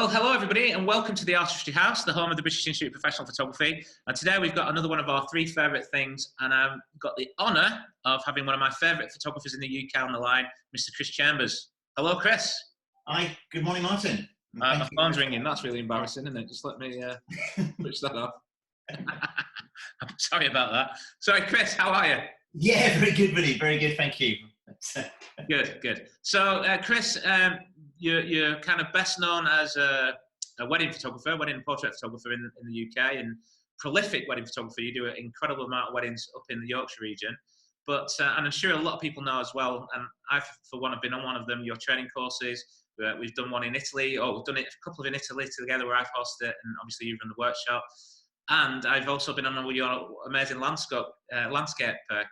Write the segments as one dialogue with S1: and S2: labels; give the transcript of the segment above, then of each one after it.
S1: Well, hello everybody, and welcome to the Artistry House, the home of the British Institute of Professional Photography. And today we've got another one of our three favourite things, and I've got the honour of having one of my favourite photographers in the UK on the line, Mr. Chris Chambers. Hello, Chris.
S2: Hi, good morning, Martin.
S1: My phone's ringing. That's really embarrassing, isn't it? Just let me switch that off. Sorry about that. Sorry, Chris. How are you?
S2: Yeah, very good, buddy. Very good, thank you.
S1: Good. So, Chris, you're kind of best known as a wedding photographer, wedding and portrait photographer in the UK, and prolific wedding photographer. You do an incredible amount of weddings up in the Yorkshire region. But and I'm sure a lot of people know as well, and I, for one, have been on one of them, your training courses. We've done one in Italy, we've done a couple in Italy together where I've hosted it, and obviously you've run the workshop. And I've also been on one of your amazing landscape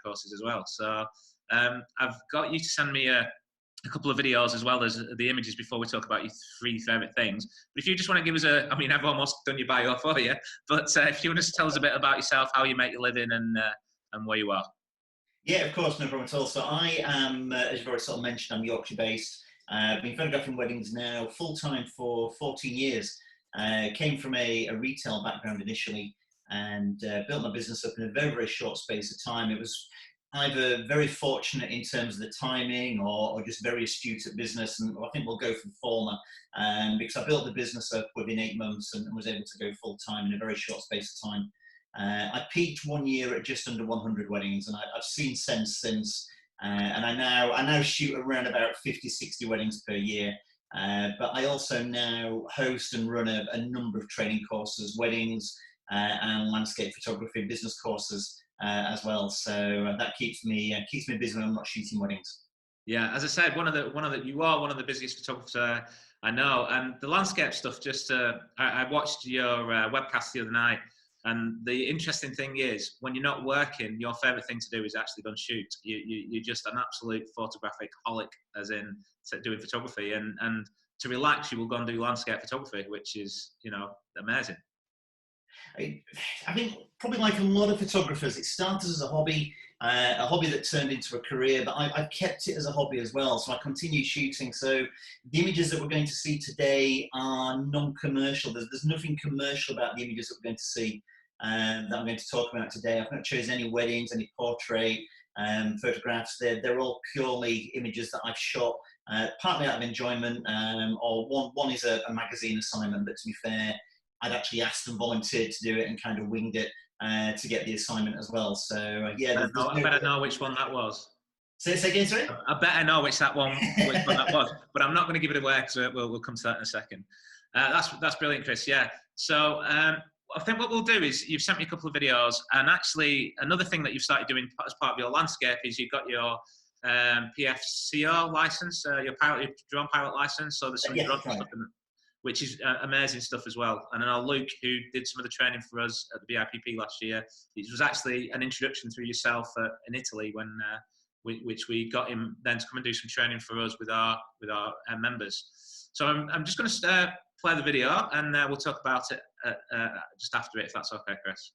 S1: courses as well. So I've got you to send me a couple of videos as well as the images before we talk about your three favourite things. But if you just want to give us I've almost done your bio for you, but if you want to tell us a bit about yourself, how you make your living and where you are.
S2: Yeah, of course, no problem at all. So I am, as you've already sort of mentioned, I'm Yorkshire based. I've been photographing weddings now full-time for 14 years. Came from a retail background initially and built my business up in a very, very short space of time. It was either very fortunate in terms of the timing or just very astute at business, and I think we'll go for the former, because I built the business up within 8 months and was able to go full-time in a very short space of time. I peaked one year at just under 100 weddings, and I've seen since, and I now shoot around about 50-60 weddings per year. But I also now host and run a number of training courses, weddings and landscape photography business courses as well. So that keeps me busy when I'm not shooting weddings.
S1: Yeah, as I said, you are one of the busiest photographers I know, and the landscape stuff. I watched your webcast the other night. And the interesting thing is, when you're not working, your favourite thing to do is actually go and shoot. You're just an absolute photographic holic, as in doing photography. And to relax, you will go and do landscape photography, which is, amazing.
S2: I think probably like a lot of photographers, it started as a hobby that turned into a career, but I've kept it as a hobby as well. So I continue shooting. So the images that we're going to see today are non-commercial. There's nothing commercial about the images that we're going to see that I'm going to talk about today. I've not chosen any weddings, any portrait photographs. They're all purely images that I've shot, partly out of enjoyment, or one is a magazine assignment, but to be fair, I'd actually asked and volunteered to do it and kind of winged it to get the assignment as well. So yeah,
S1: I better know which one that was.
S2: Say again, sorry?
S1: I better know which one that was, but I'm not going to give it away because we'll come to that in a second. That's brilliant, Chris. Yeah. So I think what we'll do is, you've sent me a couple of videos, and actually another thing that you've started doing as part of your landscape is you've got your PFCO license, your drone pilot license. So there's some drone stuff in it, which is amazing stuff as well. And I know Luke, who did some of the training for us at the BIPP last year, it was actually an introduction through yourself in Italy when which we got him then to come and do some training for us with our members. So I'm just going to play the video, and we'll talk about it just after it, if that's okay, Chris.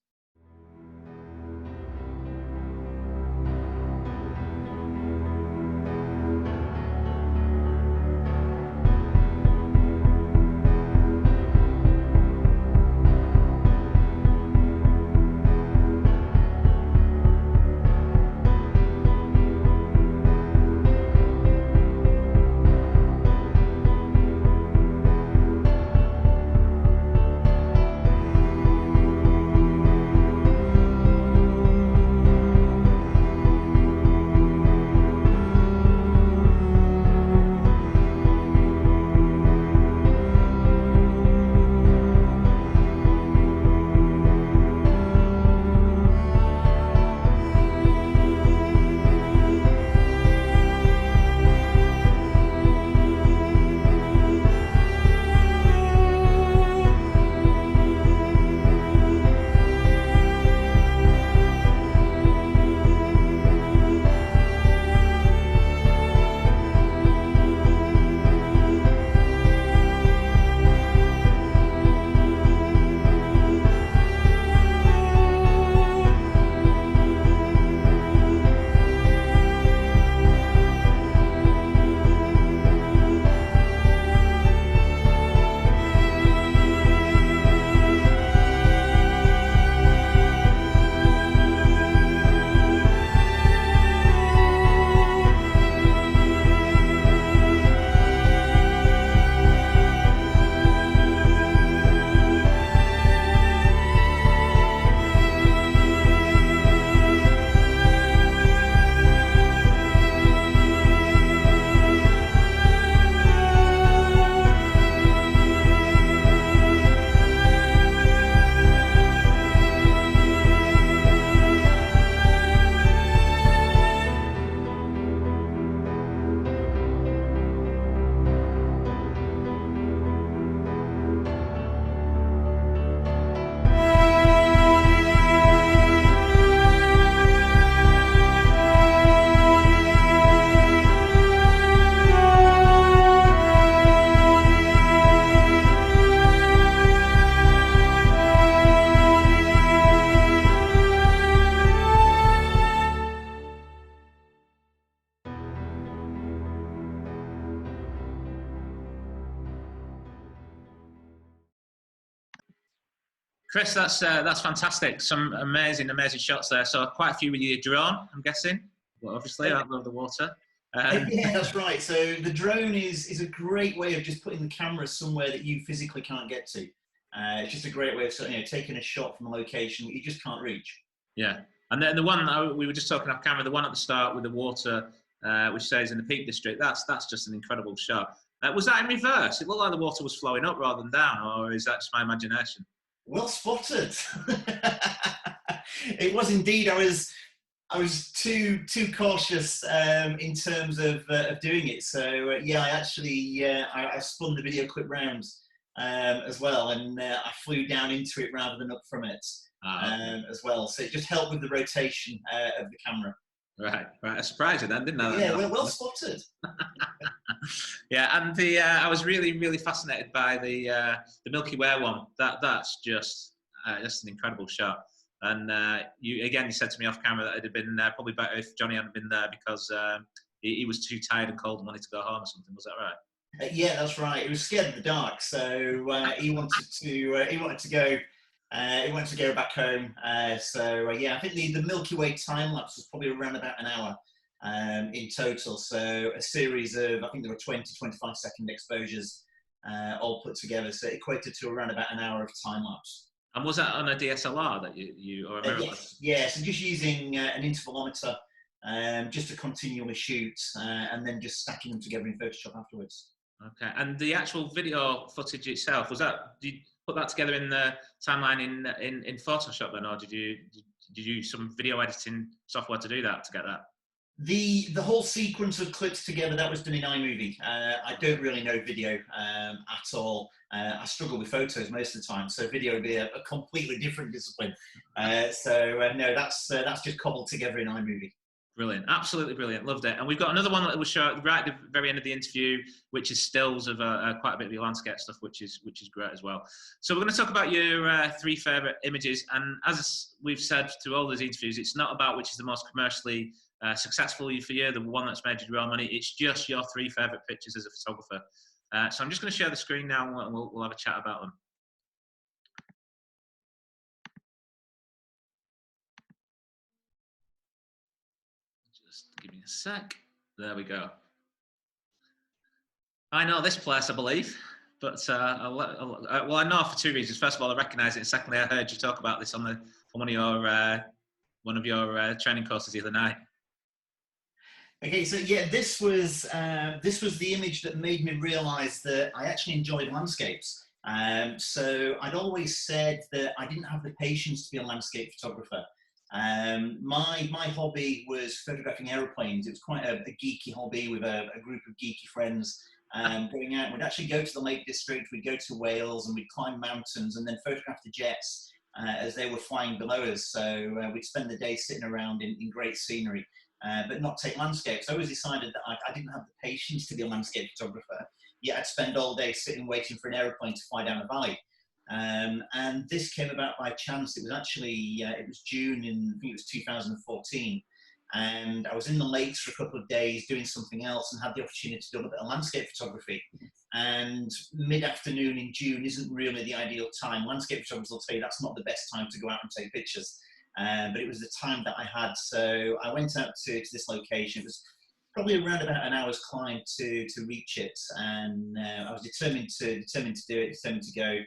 S1: Chris, that's fantastic. Some amazing shots there. So quite a few with your drone, I'm guessing. Well, obviously, out of the water.
S2: Yeah, that's right. So the drone is a great way of just putting the camera somewhere that you physically can't get to. It's just a great way of taking a shot from a location that you just can't reach.
S1: Yeah, and then the one we were just talking off camera, the one at the start with the water, which says in the Peak District, that's just an incredible shot. Was that in reverse? It looked like the water was flowing up rather than down, or is that just my imagination?
S2: Well spotted. It was indeed. I was too cautious in terms of doing it. So yeah, I actually I spun the video clip round as well, and I flew down into it rather than up from it as well. So it just helped with the rotation of the camera.
S1: Right. I surprised you then, didn't I?
S2: Yeah, well spotted.
S1: Yeah, and I was really fascinated by the Milky Way one. That's just an incredible shot. And you said to me off camera that it'd have been probably better if Johnny hadn't been there because he was too tired and cold and wanted to go home or something. Was that right?
S2: Yeah, that's right. He was scared of the dark, so he wanted to go. He wanted to go back home. Yeah, I think the Milky Way time lapse was probably around about an hour in total. So a series of, I think there were 20-25 second exposures all put together. So it equated to around about an hour of time lapse.
S1: And was that on a DSLR that you or a mirrorless?
S2: Yeah, so just using an intervalometer just to continually shoot and then just stacking them together in Photoshop afterwards.
S1: Okay, and the actual video footage itself, did you put that together in the timeline in Photoshop then, or did you use some video editing software to do that, to get that?
S2: The whole sequence of clips together, that was done in iMovie. I don't really know video at all. I struggle with photos most of the time, so video would be a completely different discipline. No, that's just cobbled together in iMovie.
S1: Brilliant, absolutely brilliant, loved it. And we've got another one that we'll show right at the very end of the interview, which is stills of quite a bit of your landscape stuff, which is great as well. So we're going to talk about your three favourite images, and as we've said through all these interviews, it's not about which is the most commercially successful for you, the one that's made you real money. It's just your three favourite pictures as a photographer. So I'm just going to share the screen now, and we'll have a chat about them. Just give me a sec. There we go. I know this place, I believe, but well, I know for two reasons. First of all, I recognise it, and secondly, I heard you talk about this on one of your training courses the other night.
S2: Okay, so yeah, this was the image that made me realise that I actually enjoyed landscapes. So I'd always said that I didn't have the patience to be a landscape photographer. My hobby was photographing aeroplanes. It was quite a geeky hobby with a group of geeky friends. Going out, we'd actually go to the Lake District, we'd go to Wales, and we'd climb mountains and then photograph the jets as they were flying below us. So we'd spend the day sitting around in great scenery, but not take landscapes. I always decided that I didn't have the patience to be a landscape photographer, yet I'd spend all day sitting waiting for an aeroplane to fly down a valley. And this came about by chance. It was actually, it was June I think it was 2014. And I was in the lakes for a couple of days doing something else and had the opportunity to do a bit of landscape photography. And mid-afternoon in June isn't really the ideal time. Landscape photographers will tell you that's not the best time to go out and take pictures. But it was the time that I had. So I went out to this location. It was probably around about an hour's climb to reach it. And I was determined to do it, determined to go.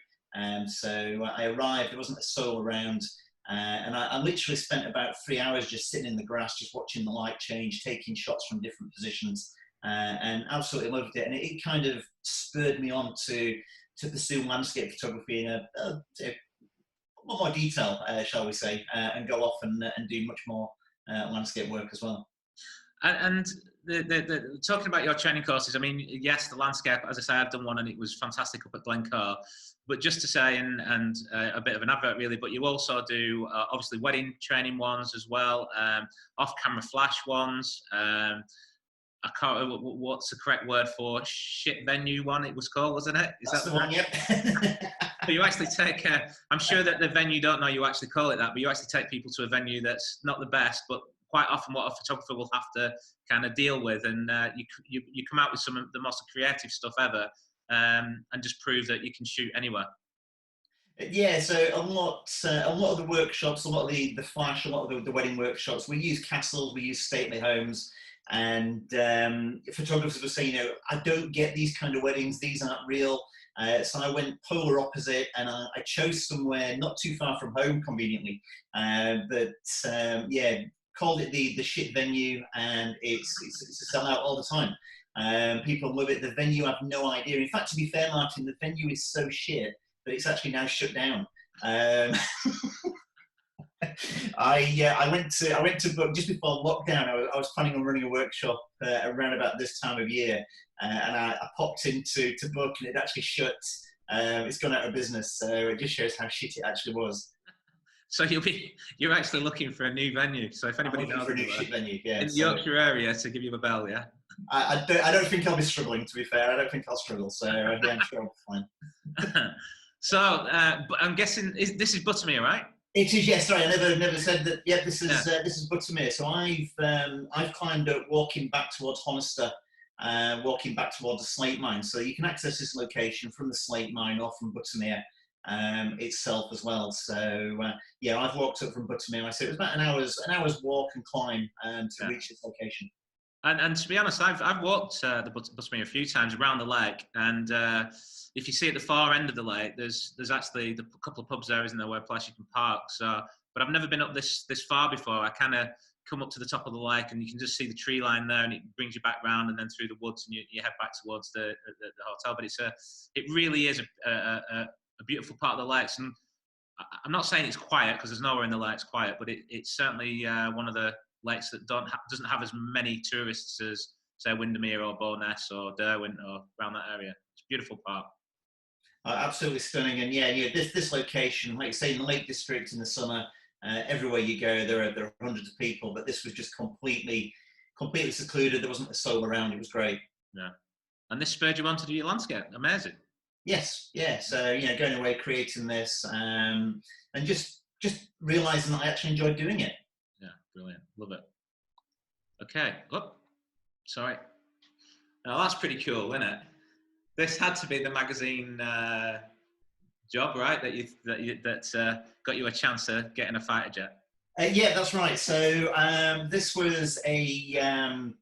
S2: So I arrived, there wasn't a soul around. And I literally spent about 3 hours just sitting in the grass, just watching the light change, taking shots from different positions, and absolutely loved it. And it kind of spurred me on to pursue landscape photography in a lot more detail, shall we say, and go off and do much more landscape work as well.
S1: And the talking about your training courses, I mean, yes, the landscape, as I say, I've done one and it was fantastic up at Glencoe. But just to say, and a bit of an advert really, but you also do obviously wedding training ones as well, off-camera flash ones. I can't remember what's the correct word for shit venue one. It was called, wasn't it?
S2: That's the one, yep.
S1: But you actually take. I'm sure that the venue don't know you actually call it that, but you actually take people to a venue that's not the best, but quite often what a photographer will have to kind of deal with, and you come out with some of the most creative stuff ever. And just prove that you can shoot anywhere.
S2: Yeah, so a lot of the workshops, a lot of the flash, a lot of the wedding workshops, we use castles, we use stately homes, and photographers were saying, I don't get these kind of weddings; these aren't real. So I went polar opposite, and I chose somewhere not too far from home, conveniently. But yeah, called it the shit venue, and it's a sellout all the time. People love it. The venue, have no idea. In fact, to be fair, Martin, the venue is so shit that it's actually now shut down. I went to book just before lockdown. I was planning on running a workshop around about this time of year, and I popped into to book, and it actually shut. It's gone out of business, so it just shows how shit it actually was.
S1: So you're actually looking for a new venue. So if anybody knows
S2: for a new shit venue, yeah,
S1: in the Yorkshire area, to give you a bell, yeah.
S2: I don't think I'll be struggling. To be fair, I don't think I'll struggle. So yeah, I'm sure I'll be fine.
S1: So I'm guessing this is Buttermere, right?
S2: It is, yes. Sorry, I never said that. Yeah, this is Buttermere. So I've climbed up, walking back towards Honister, walking back towards the slate mine. So you can access this location from the slate mine or from Buttermere itself as well. So yeah, I've walked up from Buttermere. I say it was about an hour's walk and climb to reach this location.
S1: And to be honest, I've walked the Buttermere a few times around the lake, and if you see at the far end of the lake, there's actually a couple of pubs there, isn't there, where place you can park. So, but I've never been up this far before. I kind of come up to the top of the lake, and you can just see the tree line there, and it brings you back round, and then through the woods, and you head back towards the hotel. But it really is a beautiful part of the lakes, and I'm not saying it's quiet, because there's nowhere in the lakes quiet, but it's certainly one of the lakes that doesn't have as many tourists as, say, Windermere or Bo'ness or Derwent or around that area. It's a beautiful park.
S2: Absolutely stunning, and yeah, this location, like you say, in the Lake District in the summer, everywhere you go, there are hundreds of people, but this was just completely secluded. There wasn't a soul around. It was great.
S1: Yeah, and this spurred you on to do your landscape. Amazing.
S2: Yes, yeah. So going away, creating this, and just realizing that I actually enjoyed doing it.
S1: Yeah, brilliant. Love it. Okay. Oh, sorry. Now that's pretty cool, isn't it? This had to be the magazine job, right? That got you a chance of getting a fighter jet.
S2: Yeah, that's right. So this was a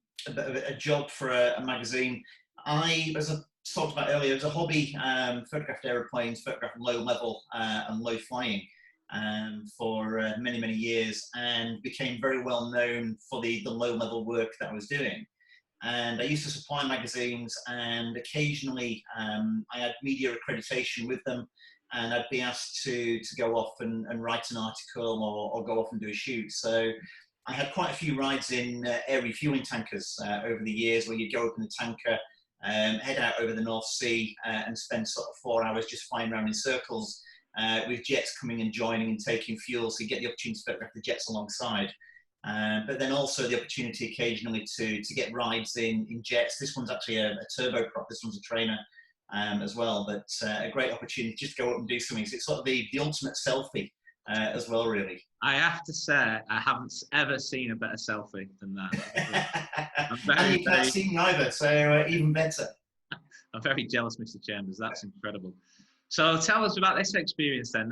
S2: job for a magazine. As I talked about earlier, it was a hobby. Photographed aeroplanes, photographed low level and low flying for many years, and became very well known for the low level work that I was doing. And I used to supply magazines, and occasionally I had media accreditation with them, and I'd be asked to go off and write an article or go off and do a shoot. So I had quite a few rides in air refueling tankers over the years, where you'd go up in the tanker, head out over the North Sea and spend sort of 4 hours just flying around in circles with jets coming and joining and taking fuel, so you get the opportunity to photograph the jets alongside. But then also the opportunity occasionally to get rides in jets. This one's actually a turboprop, this one's a trainer as well, but a great opportunity just to go up and do something. So it's sort of the ultimate selfie as well, really.
S1: I have to say, I haven't ever seen a better selfie than that.
S2: And you can't see me either, so even better.
S1: I'm very jealous, Mr. Chambers. That's incredible. So tell us about this experience then.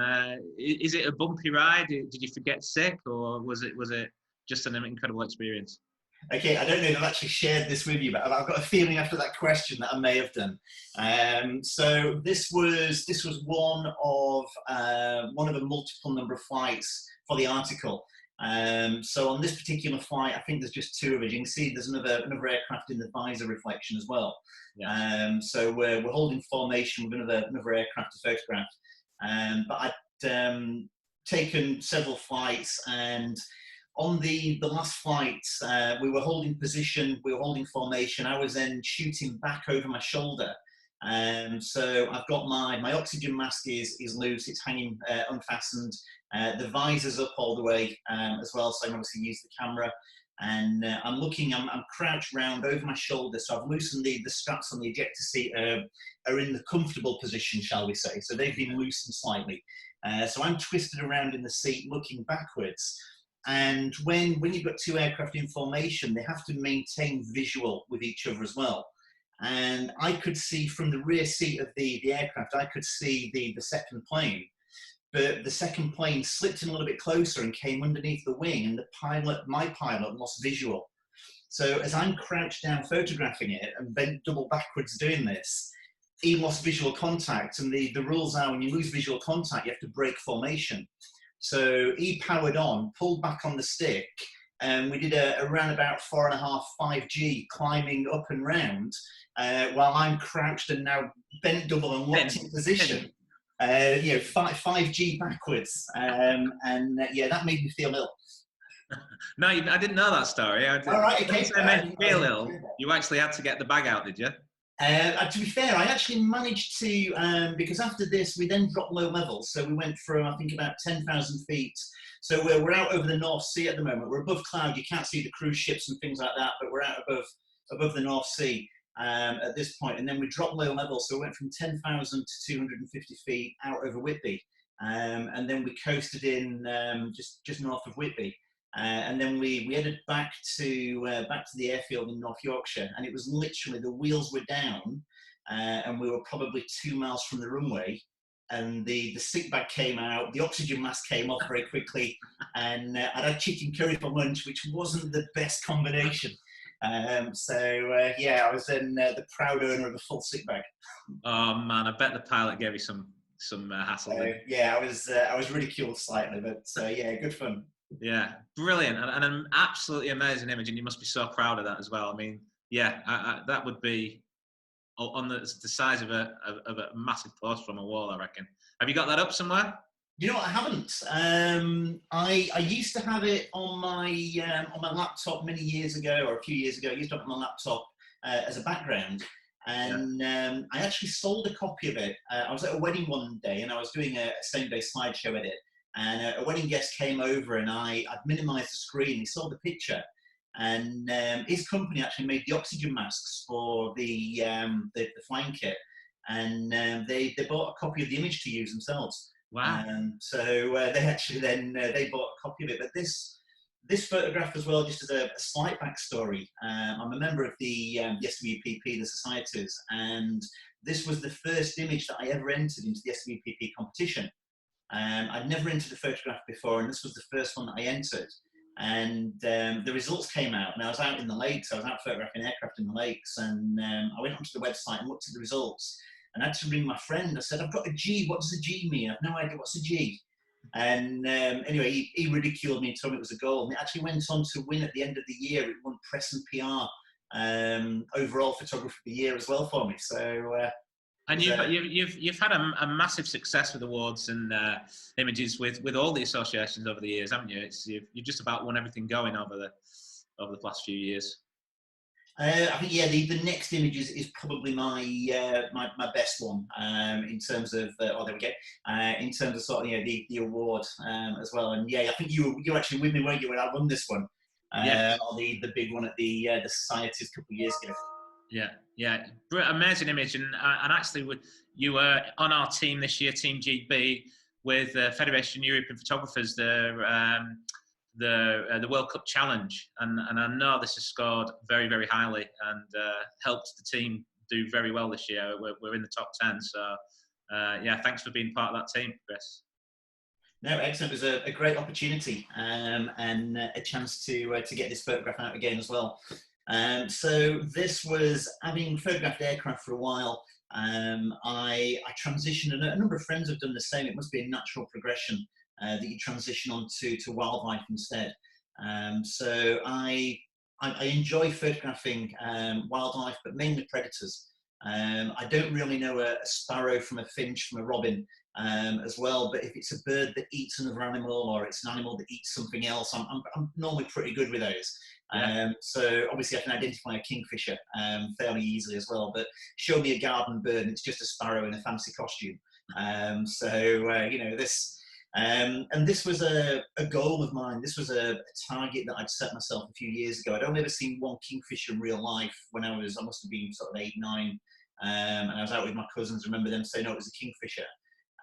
S1: Is it a bumpy ride? Did you forget sick, or was it just an incredible experience?
S2: Okay, I don't know if I've actually shared this with you, but I've got a feeling after that question that I may have done. So this was one of a multiple number of flights for the article. So on this particular flight, I think there's just two of us. You can see there's another aircraft in the visor reflection as well. Yeah. So we're holding formation with another aircraft to photograph. But I'd taken several flights, and on the last flight, we were holding position, we were holding formation. I was then shooting back over my shoulder. So I've got my oxygen mask is loose, it's hanging unfastened. The visor's up all the way as well, so I can obviously use the camera. And I'm crouched round over my shoulder, so I've loosened the straps on the ejector seat are in the comfortable position, shall we say. So they've been loosened slightly. So I'm twisted around in the seat looking backwards. And when you've got two aircraft in formation, they have to maintain visual with each other as well. And I could see from the rear seat of the aircraft, I could see the second plane. but the second plane slipped in a little bit closer and came underneath the wing, and my pilot, lost visual. So as I'm crouched down photographing it and bent double backwards doing this, he lost visual contact. And the rules are, when you lose visual contact, you have to break formation. So he powered on, pulled back on the stick, and we did around about 4.5, 5G climbing up and round, while I'm crouched and now bent double and locked in position. 5G backwards. Yeah, that made me feel ill.
S1: No, I didn't know that story.
S2: All right, okay.
S1: It made you feel ill. You actually had to get the bag out, did you?
S2: To be fair, I actually managed to, because after this, we then dropped low level. So we went from, I think, about 10,000 feet. So we're out over the North Sea at the moment. We're above cloud. You can't see the cruise ships and things like that, but we're out above the North Sea at this point. And then we dropped low level. So we went from 10,000 to 250 feet out over Whitby. And then we coasted in just north of Whitby. And then we headed back to the airfield in North Yorkshire, and it was literally, the wheels were down, and we were probably 2 miles from the runway, and the sick bag came out, the oxygen mask came off very quickly, and I'd had chicken curry for lunch, which wasn't the best combination. Yeah, I was then the proud owner of a full sick bag.
S1: Oh man, I bet the pilot gave you some hassle.
S2: Yeah, I was ridiculed slightly, but yeah, good fun.
S1: Yeah, brilliant, and an absolutely amazing image, and you must be so proud of that as well. I mean, yeah, that would be on the size of a massive poster from a wall, I reckon. Have you got that up somewhere?
S2: You know what, I haven't. I used to have it on my laptop many years ago, or a few years ago. I used to have it on my laptop as a background, and I actually sold a copy of it. I was at a wedding one day, and I was doing a same-day slideshow edit. And a wedding guest came over, and I'd minimised the screen. He saw the picture, and his company actually made the oxygen masks for the flying kit, and they bought a copy of the image to use themselves.
S1: Wow!
S2: So they actually then they bought a copy of it. But this photograph as well, just as a slight backstory, I'm a member of the SWPP, the societies, and this was the first image that I ever entered into the SWPP competition. I'd never entered a photograph before, and this was the first one that I entered. And the results came out, and I was out in the lakes. I was out photographing aircraft in the lakes, and I went onto the website and looked at the results. And I had to ring my friend. I said, "I've got a G. What does a G mean? I've no idea what's a G." And anyway, he ridiculed me and told me it was a gold. And it actually went on to win at the end of the year. It won Press and PR overall photographer of the year as well for me. So.
S1: And you've had a massive success with awards and images with all the associations over the years, haven't you? You've just about won everything going over the past few years.
S2: I think the next image is probably my best one in terms of there we go, in terms of sort of the award as well. And yeah, I think you were actually with me, weren't you, when I won this one? Or the big one at the societies a couple of years ago.
S1: Yeah, amazing image, and actually, you were on our team this year, Team GB, with Federation European Photographers, the World Cup Challenge, and I know this has scored very, very highly and helped the team do very well this year. We're in the top 10, so yeah, thanks for being part of that team, Chris.
S2: No, excellent. It was a great opportunity and a chance to get this photograph out again as well. So this was, having photographed aircraft for a while, I transitioned, and a number of friends have done the same. It must be a natural progression that you transition on to wildlife instead. So I enjoy photographing wildlife, but mainly predators. I don't really know a sparrow from a finch from a robin as well, but if it's a bird that eats another animal, or it's an animal that eats something else, I'm normally pretty good with those. So obviously I can identify a kingfisher fairly easily as well, but show me a garden bird and it's just a sparrow in a fancy costume. This and this was a goal of mine. This was a target that I'd set myself a few years ago. I'd only ever seen one kingfisher in real life when I must have been sort of 8, 9, and I was out with my cousins. I remember them saying, "Oh, it was a kingfisher,"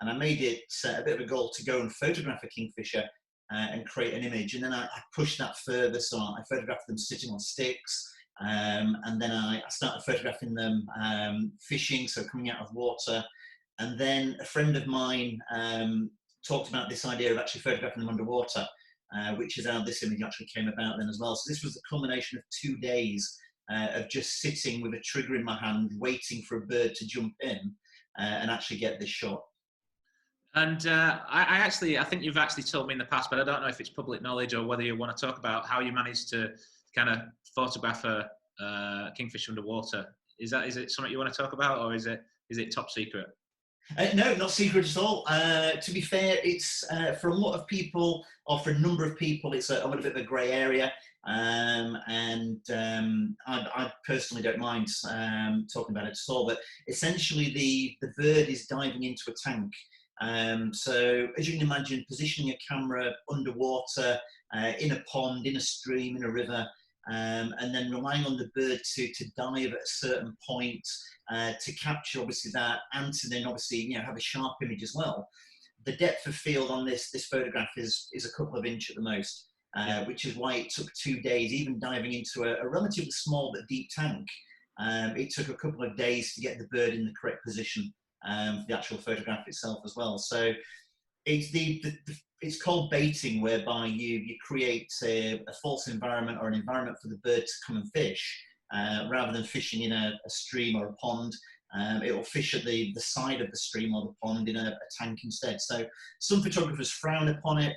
S2: and I made it a bit of a goal to go and photograph a kingfisher and create an image. And then I pushed that further, so I photographed them sitting on sticks, and then I started photographing them fishing, so coming out of water. And then a friend of mine talked about this idea of actually photographing them underwater, which is how this image actually came about then as well. So this was the culmination of 2 days of just sitting with a trigger in my hand, waiting for a bird to jump in and actually get this shot.
S1: And I think you've actually told me in the past, but I don't know if it's public knowledge or whether you want to talk about how you managed to kind of photograph a kingfish underwater. Is it something you want to talk about, or is it top secret?
S2: No, not secret at all. To be fair, it's for a lot of people, or for a number of people, it's a little bit of a grey area. I personally don't mind talking about it at all. But essentially, the bird is diving into a tank. So as you can imagine, positioning a camera underwater, in a pond, in a stream, in a river, and then relying on the bird to dive at a certain point to capture obviously that, and to then obviously have a sharp image as well. The depth of field on this photograph is a couple of inches at the most, which is why it took 2 days, even diving into a relatively small but deep tank. It took a couple of days to get the bird in the correct position for the actual photograph itself as well. So it's called baiting, whereby you create a false environment, or an environment for the bird to come and fish, rather than fishing in a stream or a pond. It will fish at the side of the stream or the pond in a tank instead. So some photographers frown upon it.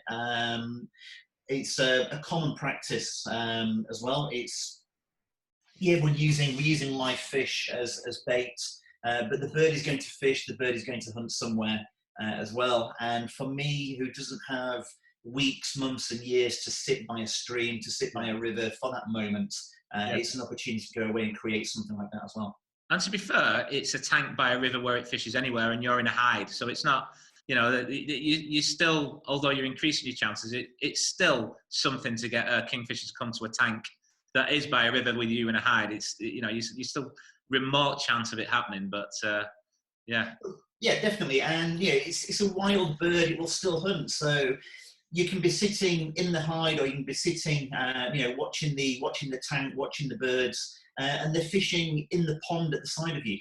S2: It's a common practice as well. We're using live fish as bait, but the bird is going to fish. The bird is going to hunt somewhere as well. And for me, who doesn't have weeks, months, and years to sit by a stream, to sit by a river for that moment, it's an opportunity to go away and create something like that as well.
S1: And to be fair, it's a tank by a river where it fishes anywhere, and you're in a hide, so it's not. You still, although you're increasing your chances, it's still something to get a kingfisher to come to a tank that is by a river with you in a hide. It's you still remote chance of it happening, but yeah.
S2: Yeah, definitely. And it's a wild bird. It will still hunt. So you can be sitting in the hide, or you can be sitting, watching the tank, watching the birds, and they're fishing in the pond at the side of you,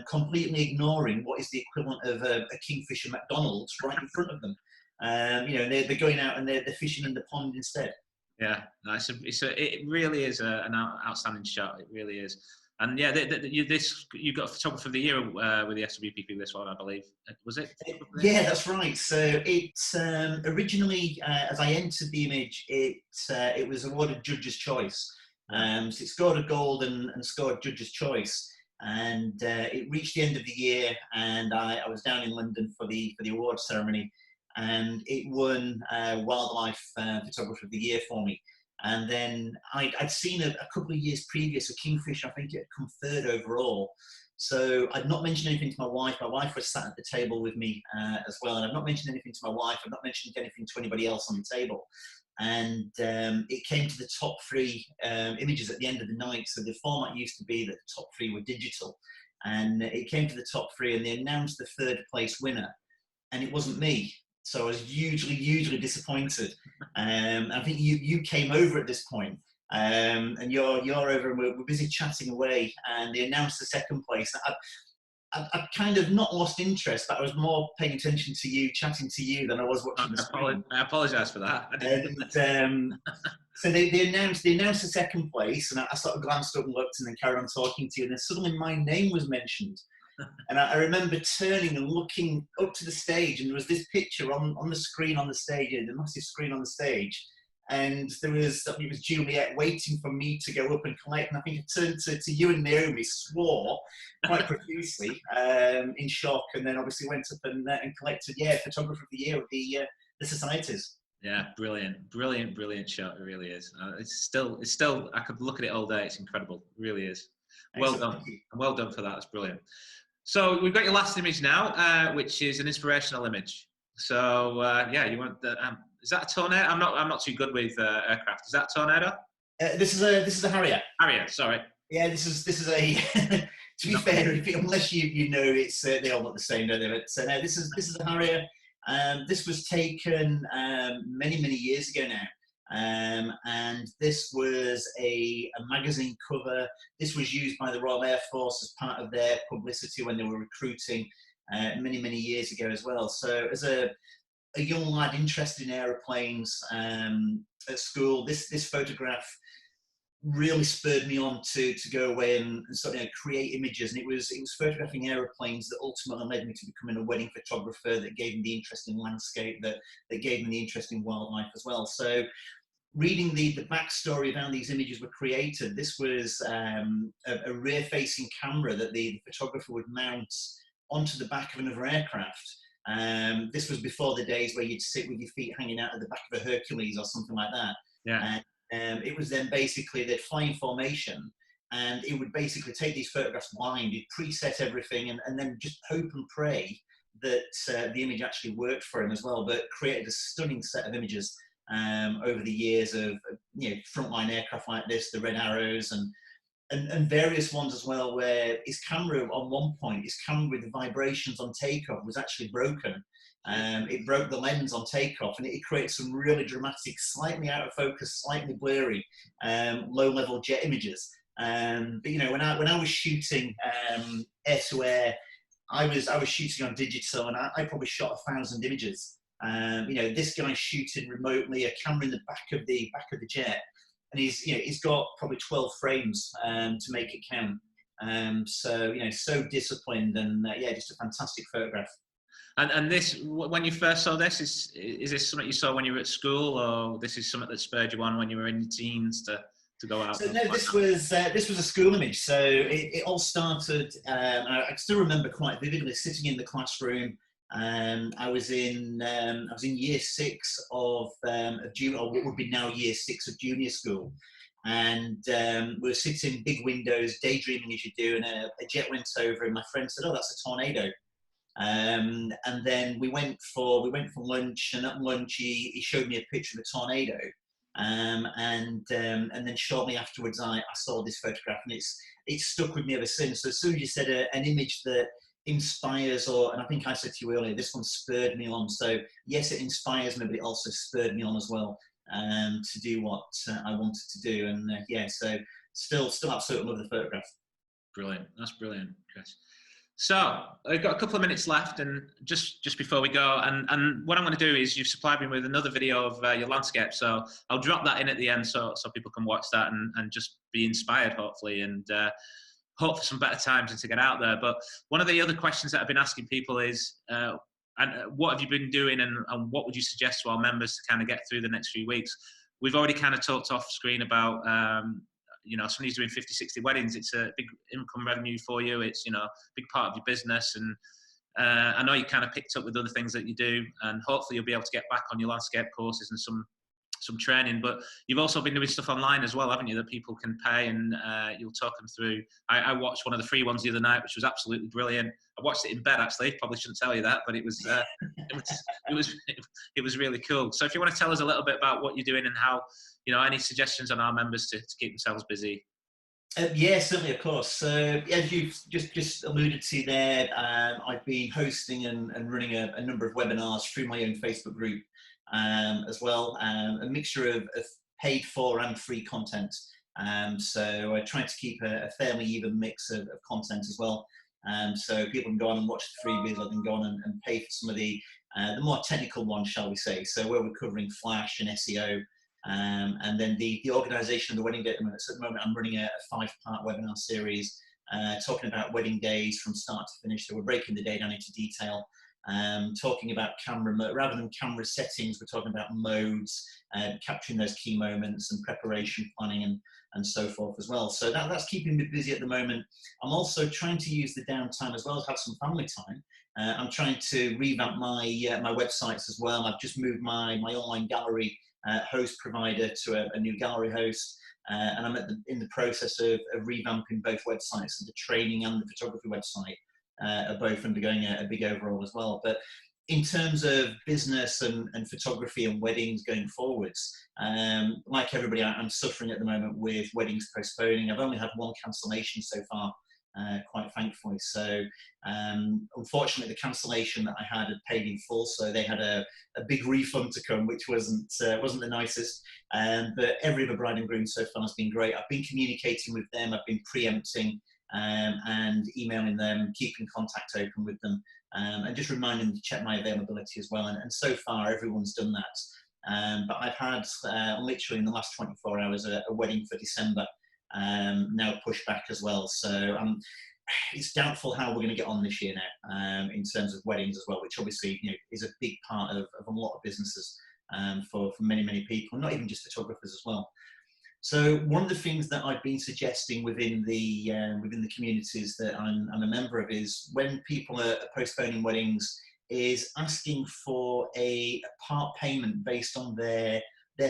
S2: completely ignoring what is the equivalent of a kingfisher McDonald's right in front of them. They're going out and they're fishing in the pond instead.
S1: Yeah, it really is an outstanding shot. It really is. And yeah, you got Photographer of the Year with the SWPP this one, I believe. Was it?
S2: Yeah, that's right. So it's originally, as I entered the image, it was awarded Judge's Choice. So it scored a gold and scored Judge's Choice. And it reached the end of the year, and I was down in London for the award ceremony, and it won Wildlife Photographer of the Year for me. And then I'd seen a couple of years previous a kingfish. I think it had come third overall. So I'd not mentioned anything to my wife. My wife was sat at the table with me as well. And I've not mentioned anything to my wife. I've not mentioned anything to anybody else on the table. And it came to the top 3 images at the end of the night. So the format used to be that the top 3 were digital. And it came to the top 3, and they announced the 3rd place winner. And it wasn't me. So I was hugely disappointed. I think you came over at this point, and you're over, and we're busy chatting away, and they announced the 2nd place. I kind of not lost interest, but I was more paying attention to you, chatting to you, than I was watching the screen.
S1: I apologise for that.
S2: And so they announced the 2nd place, and I sort of glanced up and looked, and then carried on talking to you, and then suddenly my name was mentioned. And I remember turning and looking up to the stage, and there was this picture on the screen on the stage, the massive screen on the stage, and it was Juliet waiting for me to go up and collect. And I think I turned to you and Naomi, swore quite profusely in shock, and then obviously went up and collected, Photographer of the Year with the societies.
S1: Yeah, brilliant shot. It really is. It's still. I could look at it all day. It's incredible. It really is. Well done. Well done for that. That's brilliant. So we've got your last image now, which is an inspirational image. So you want the? Is that a tornado? I'm not too good with aircraft. Is that a tornado?
S2: This is a Harrier.
S1: Harrier, sorry.
S2: Yeah, this is a. To be fair, unless you know, it's they all look the same, don't they? But no, this is a Harrier. This was taken many years ago now. And this was a magazine cover. This was used by the Royal Air Force as part of their publicity when they were recruiting many years ago as well. So as a a young lad interested in aeroplanes at school. This photograph really spurred me on to go away and sort of create images. And it was photographing aeroplanes that ultimately led me to becoming a wedding photographer, that gave me the interest in landscape, that gave me the interest in wildlife as well. So reading the backstory of how these images were created, this was a rear-facing camera that the photographer would mount onto the back of another aircraft. This was before the days where you'd sit with your feet hanging out at the back of a Hercules or something like that.
S1: Yeah.
S2: It was then basically they'd fly in formation, and it would basically take these photographs blind. You'd preset everything, and then just hope and pray that the image actually worked for him as well. But created a stunning set of images over the years of frontline aircraft like this, the Red Arrows, and various ones as well, where his camera on one point, his camera with the vibrations on takeoff was actually broken. It broke the lens on takeoff, and it created some really dramatic, slightly out of focus, slightly blurry, low-level jet images. But when I was shooting air to air, I was shooting on digital, and I probably shot 1,000 images. This guy's shooting remotely, a camera in the back of the jet, and he's got probably 12 frames to make it count. So disciplined, and just a fantastic photograph.
S1: And this, when you first saw this, is this something you saw when you were at school, or this is something that spurred you on when you were in your teens to go out?
S2: So no, this was a school image. So it all started. I still remember quite vividly sitting in the classroom. I was in year 6 of junior, or what would be now year 6 of junior school, and we were sitting big windows, daydreaming as you do, and a jet went over, and my friend said, "Oh, that's a tornado." And then we went for lunch, and at lunch he showed me a picture of a tornado, and then shortly afterwards I saw this photograph, and it's stuck with me ever since. So as soon as you said an image that inspires, and I think I said to you earlier, this one spurred me on. So yes, it inspires me, but it also spurred me on as well to do what I wanted to do. And so still absolutely love the photograph.
S1: Brilliant. That's brilliant, Chris. So I've got a couple of minutes left, and just before we go, and what I'm going to do is you've supplied me with another video of your landscape, so I'll drop that in at the end so people can watch that and just be inspired, hopefully, and hope for some better times and to get out there. But one of the other questions that I've been asking people is, what have you been doing, and what would you suggest to our members to kind of get through the next few weeks? We've already kind of talked off screen about somebody's doing 50, 60 weddings. It's a big income revenue for you. It's, a big part of your business. And I know you kind of picked up with other things that you do, and hopefully you'll be able to get back on your landscape courses and some training. But you've also been doing stuff online as well, haven't you, that people can pay, and you'll talk them through. I watched one of the free ones the other night, which was absolutely brilliant. I watched it in bed, actually. Probably shouldn't tell you that, but it was it was really cool. So if you want to tell us a little bit about what you're doing and how, any suggestions on our members to keep themselves busy.
S2: Yeah, certainly, of course. So as you've just alluded to there, I've been hosting and running a number of webinars through my own Facebook group as well, a mixture of paid for and free content. So I try to keep a fairly even mix of content as well. So people can go on and watch the freebies, or can go on and pay for some of the more technical ones, shall we say. So where we're covering Flash and SEO, and then the organisation of the wedding day. At the moment, I'm running a 5-part webinar series talking about wedding days from start to finish. So we're breaking the day down into detail, talking about rather than camera settings, we're talking about modes, capturing those key moments, and preparation planning, and so forth as well. So that's keeping me busy at the moment. I'm also trying to use the downtime as well as have some family time. I'm trying to revamp my websites as well. I've just moved my online gallery host provider to a new gallery host, and I'm in the process of revamping both websites. So the training and the photography website are both undergoing a big overhaul as well. But in terms of business and photography and weddings going forwards, like everybody, I'm suffering at the moment with weddings postponing. I've only had one cancellation so far, quite thankfully. So unfortunately, the cancellation that I had paid in full, so they had a big refund to come, which wasn't the nicest. But every other bride and groom so far has been great. I've been communicating with them. I've been preempting and emailing them, keeping contact open with them. and just remind them to check my availability as well. And so far, everyone's done that. But I've had literally in the last 24 hours a wedding for December now pushed back as well. So it's doubtful how we're going to get on this year now in terms of weddings as well, which obviously is a big part of a lot of businesses for many people, not even just photographers as well. So one of the things that I've been suggesting within the communities that I'm a member of is when people are postponing weddings, is asking for a part payment based on their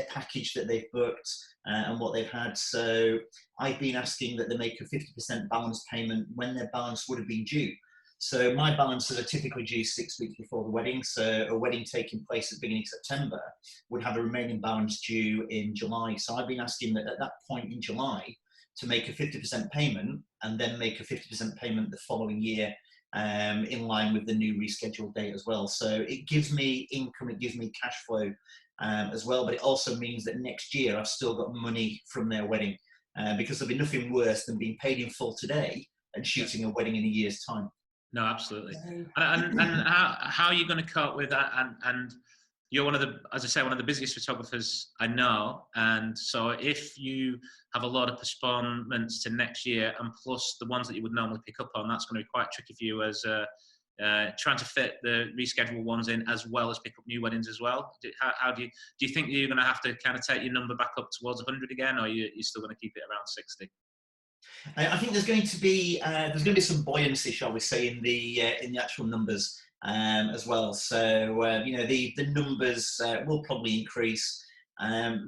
S2: package that they've booked and what they've had. So I've been asking that they make a 50% balance payment when their balance would have been due. So my balances are typically due 6 weeks before the wedding. So a wedding taking place at the beginning of September would have a remaining balance due in July. So I've been asking that at that point in July to make a 50% payment and then make a 50% payment the following year in line with the new rescheduled date as well. So it gives me income, it gives me cash flow as well, but it also means that next year I've still got money from their wedding because there'll be nothing worse than being paid in full today and shooting a wedding in a year's time.
S1: No, absolutely. And how are you going to cope with that? And you're one of the, as I say, one of the busiest photographers I know. And so if you have a lot of postponements to next year, and plus the ones that you would normally pick up on, that's going to be quite tricky for you as trying to fit the rescheduled ones in as well as pick up new weddings as well. How do you think you're going to have to kind of take your number back up towards 100 again, or you're still going to keep it around 60?
S2: I think there's going to be some buoyancy, shall we say, in the actual numbers as well. So the numbers will probably increase.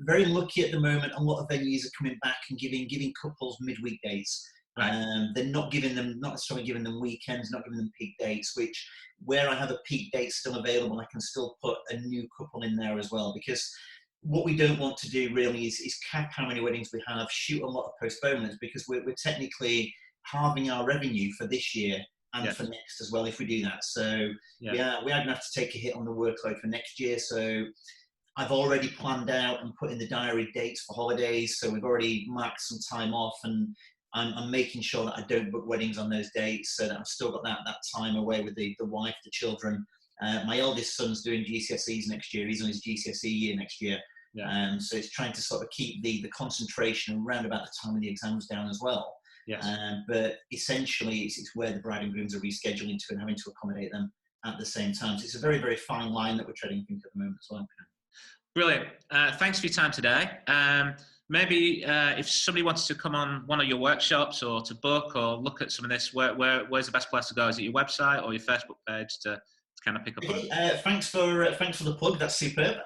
S2: Very lucky at the moment. A lot of venues are coming back and giving couples midweek dates. Right. They're not necessarily giving them weekends, not giving them peak dates. Which where I have a peak date still available, I can still put a new couple in there as well, because what we don't want to do really is cap how many weddings we have, shoot a lot of postponements, because we're technically halving our revenue for this year and for next as well if we do that. So we are going to have to take a hit on the workload for next year. So I've already planned out and put in the diary dates for holidays. So we've already marked some time off, and I'm making sure that I don't book weddings on those dates, so that I've still got that time away with the wife, the children. My eldest son's doing GCSEs next year. He's on his GCSE year next year. So it's trying to sort of keep the concentration around about the time of the exams down as well. But essentially, it's where the bride and grooms are rescheduling to and having to accommodate them at the same time. So it's a very, very fine line that we're treading, I think, at the moment as well.
S1: Brilliant. Thanks for your time today. Maybe if somebody wants to come on one of your workshops or to book or look at some of this, where's the best place to go? Is it your website or your Facebook page to kind of pick up on it?
S2: Thanks for the plug. That's superb.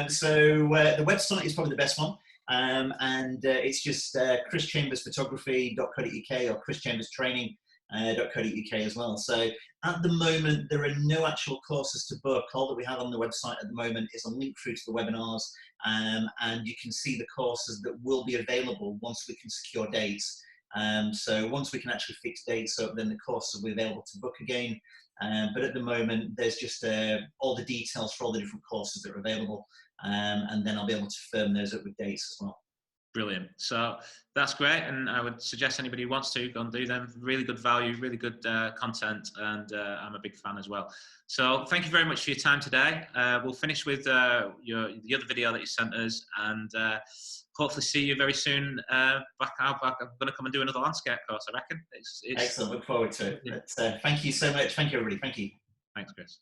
S2: So the website is probably the best one, and it's just chrischambersphotography.co.uk or chrischamberstraining.co.uk as well. So at the moment, there are no actual courses to book. All that we have on the website at the moment is a link through to the webinars, and you can see the courses that will be available once we can secure dates. So once we can actually fix dates up, then the courses will be available to book again. But at the moment, there's just all the details for all the different courses that are available, and then I'll be able to firm those up with dates as well.
S1: Brilliant. So that's great, and I would suggest anybody who wants to go and do them. Really good value, really good content, and I'm a big fan as well. So thank you very much for your time today. We'll finish with the other video that you sent us, and hopefully see you very soon back out. I'm going to come and do another landscape course, I reckon. It's
S2: excellent. Look forward to it. But, thank you so much. Thank you, everybody. Thank you.
S1: Thanks, Chris.